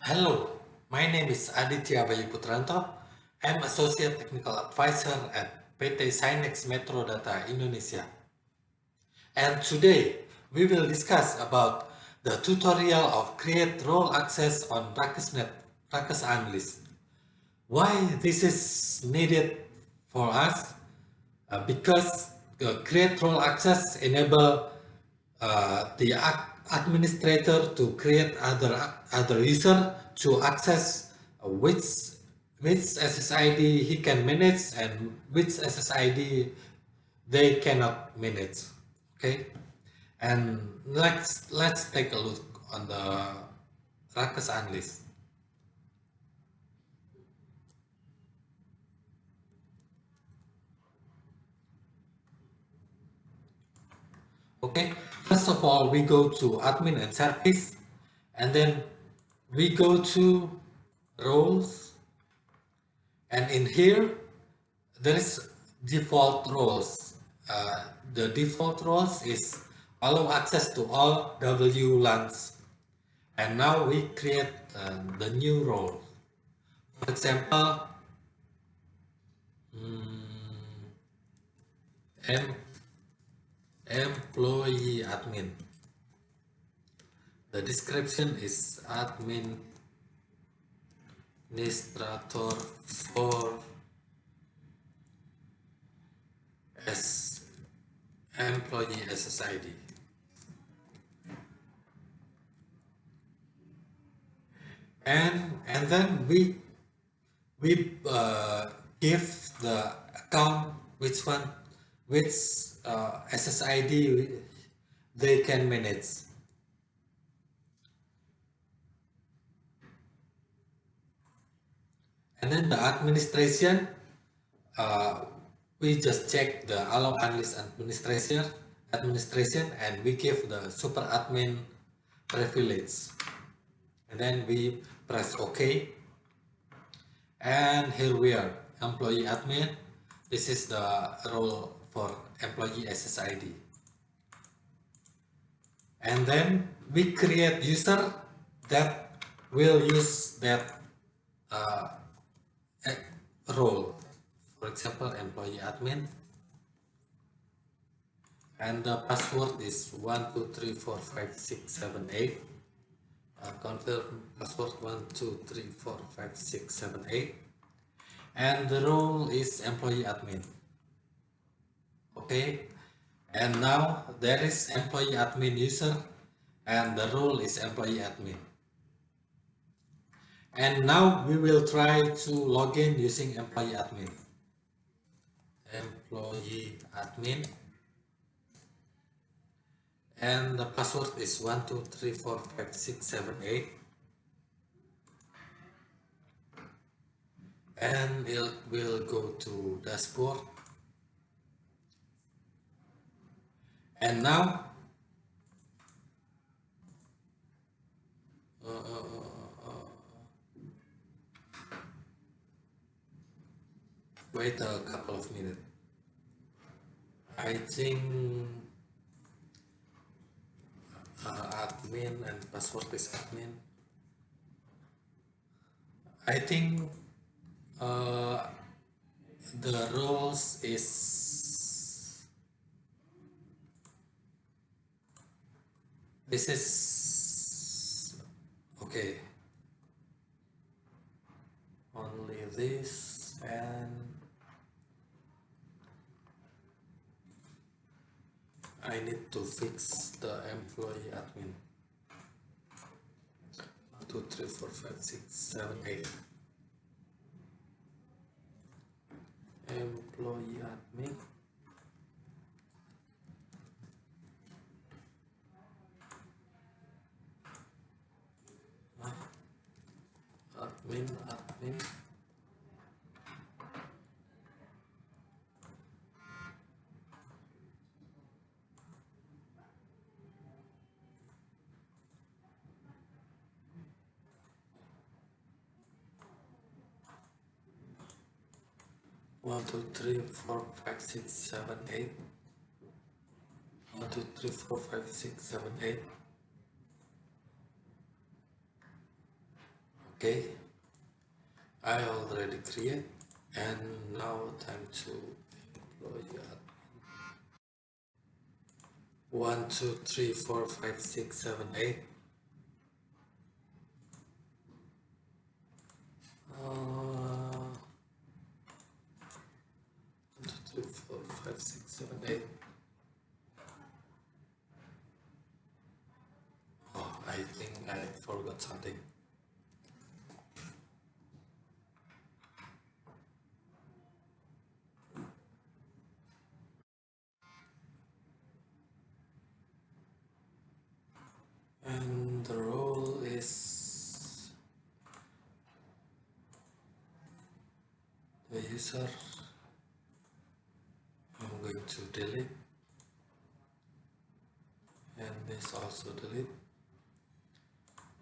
Hello, my name is Aditya Bayu Putranto. I'm Associate Technical Advisor at PT Sinex Metro Data Indonesia. And today we will discuss about the tutorial of create role access on Ruckus Unleashed. Why this is needed for us? Because create role access enable the administrator to create other user to access which SSID he can manage and which SSID they cannot manage. Okay, and let's take a look on the Ruckus Unleashed. Okay, first of all, we go to admin and service, and then we go to roles, and in here there is default roles. The default roles is allow access to all WLANs, and now we create the new role. For example, employee admin. The description is administrator for as employee SSID. And then we give the account which SSID they can manage. And then the administration, we just check the allow unleashed administration and we give the super admin privilege. And then we press OK. And here we are, employee admin. This is the role for employee SSID. And then we create user that will use that role. For example, employee admin. And the password is 12345678. Confirm password 12345678. And the role is employee admin. Okay, and now there is employee admin user and the role is employee admin. And now we will try to log in using employee admin. Employee admin. And the password is 12345678. And it will go to dashboard. And now wait a couple of minutes. I think admin and password is admin. I think the roles is this is okay, only this, and I need to fix the employee admin. 1 2 3 4 5 6 7 8. Employee admin. Admin. 1 2 3 4 5 6 7 8. 1 2 3 4 5 6 7 8. Okay, I already create, and now time to employee. 1, 2, 3, 4, 5, 6, 7, 8. 1, 2, 3, 4, 5, 6, 7, 8. Oh, I think I forgot something. And the role is the user. I'm going to delete, and this also delete.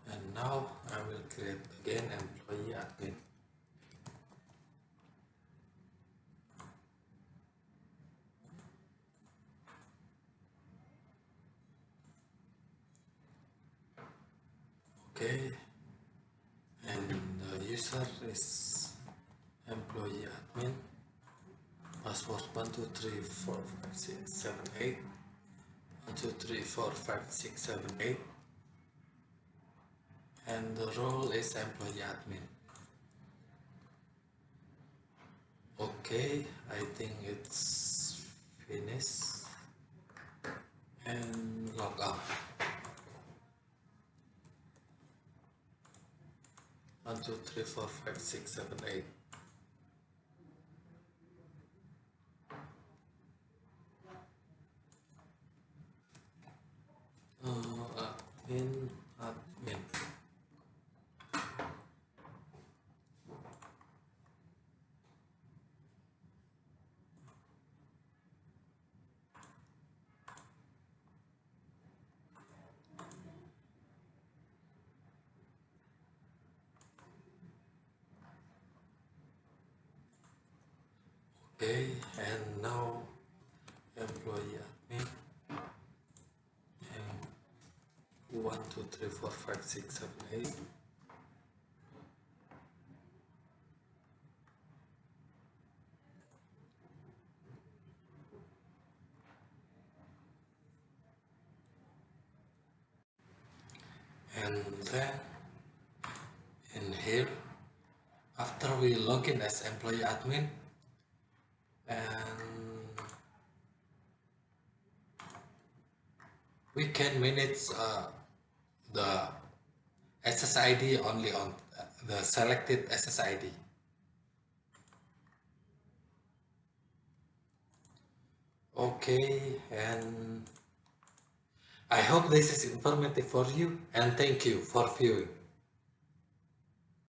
And now I will create again employee admin. Okay, and the user is employee admin. Password 1, 2, 3, 4, 5, 6, 7, 8. 1, 2, 3, 4, 5, 6, 7, 8. And the role is employee admin. Okay, I think it's finished. And log out. 1, 2, 3, 4, 5, 6, 7, 8. Admin. Okay, and now employee admin. And 1, 2, 3, 4, 5, 6, 7, 8. And then in here, after we log in as employee admin, and we can manage the SSID only on the selected SSID. Okay, and I hope this is informative for you, and thank you for viewing.